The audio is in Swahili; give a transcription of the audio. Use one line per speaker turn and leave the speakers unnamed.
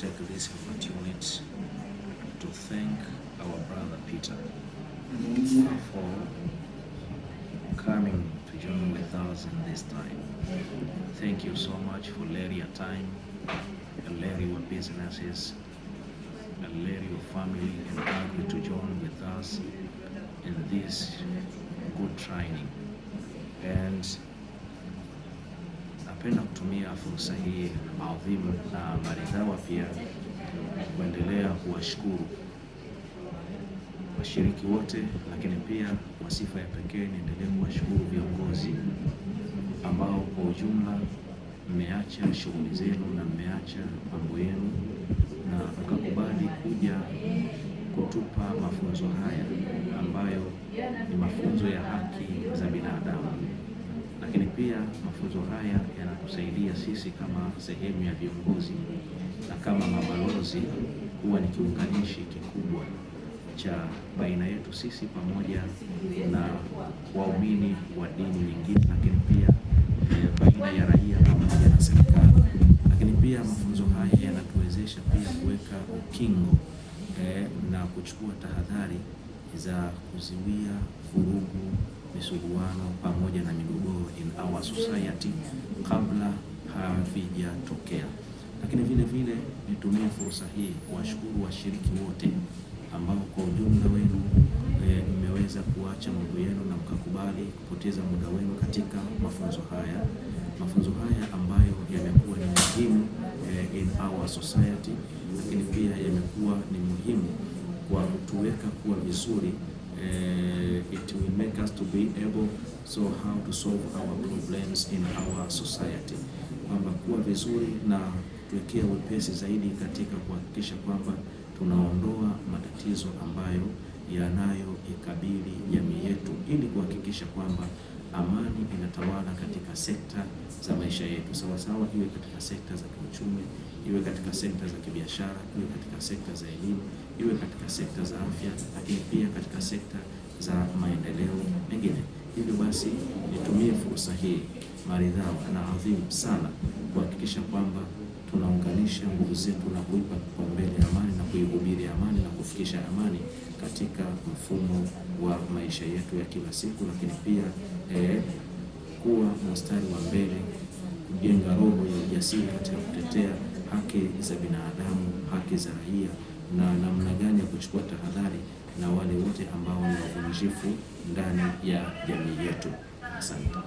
take this opportunity to thank our brother Peter for coming to join with us in this time. Thank you so much for letting your time, letting your businesses, and letting your family and agree to join with us in this good training. And napenda kutumia fursa hii adhimu na maridhawa pia kuendelea kuwashukuru washiriki wote, lakini pia kwa sifa ya pekee niendelee kuwashukuru viongozi ambao kwa ujumla mmeacha shughuli zenu na mmeacha mambo yenu na mkakubali kuja kutupa mafunzo haya ambayo ni mafunzo ya haki za binadamu. Lakini pia mafunzo haya yanatusaidia sisi kama sehemu ya viongozi na kama mabalozi kuwa ni kiunganishi kikubwa cha baina yetu sisi pamoja na waumini wa dini nyingine, lakini pia baina ya raia pamoja na serikali. Lakini pia mafunzo haya yanatuwezesha pia kuweka ukingo na kuchukua tahadhari za kuziwia vurugu, misuguano pamoja na migogoro in our society kabla havijatokea. Lakini vile vile nitumie fursa hii kuwashukuru washiriki wote ambao kwa ujumla wenu mmeweza kuacha mambo yenu na mkakubali kupoteza muda wenu katika mafunzo haya. Mafunzo haya ambayo yamekuwa ni muhimu in our society, lakini pia yamekuwa ni muhimu kwa kutuweka kuwa vizuri. It will make us to be able how to solve our problems in our society, kwamba kuwa vizuri na tuwekea wepesi zaidi katika kuhakikisha kwamba tunaondoa matatizo ambayo yanayoikabili jamii yetu, ili kuhakikisha kwamba amani inatawala katika sekta za maisha yetu, sawasawa, iwe katika sekta za kiuchumi, iwe katika sekta za kibiashara, iwe katika sekta za elimu, iwe katika sekta za afya, lakini pia katika sekta za maendeleo mengine. Hivyo basi nitumie fursa hii maridhawa na adhimu sana kuhakikisha kwamba tunaunganisha nguvu zetu na kuipa kipaumbele amani na kuihubiri amani na kufikisha amani katika mfumo wa maisha yetu ya kila siku, lakini pia kuwa mstari wa mbele, kujenga roho ya ujasiri katika kutetea haki za binadamu, haki za raia, na namna gani ya kuchukua tahadhari na wale wote ambao ni wavunjifu ndani ya jamii yetu. Asante.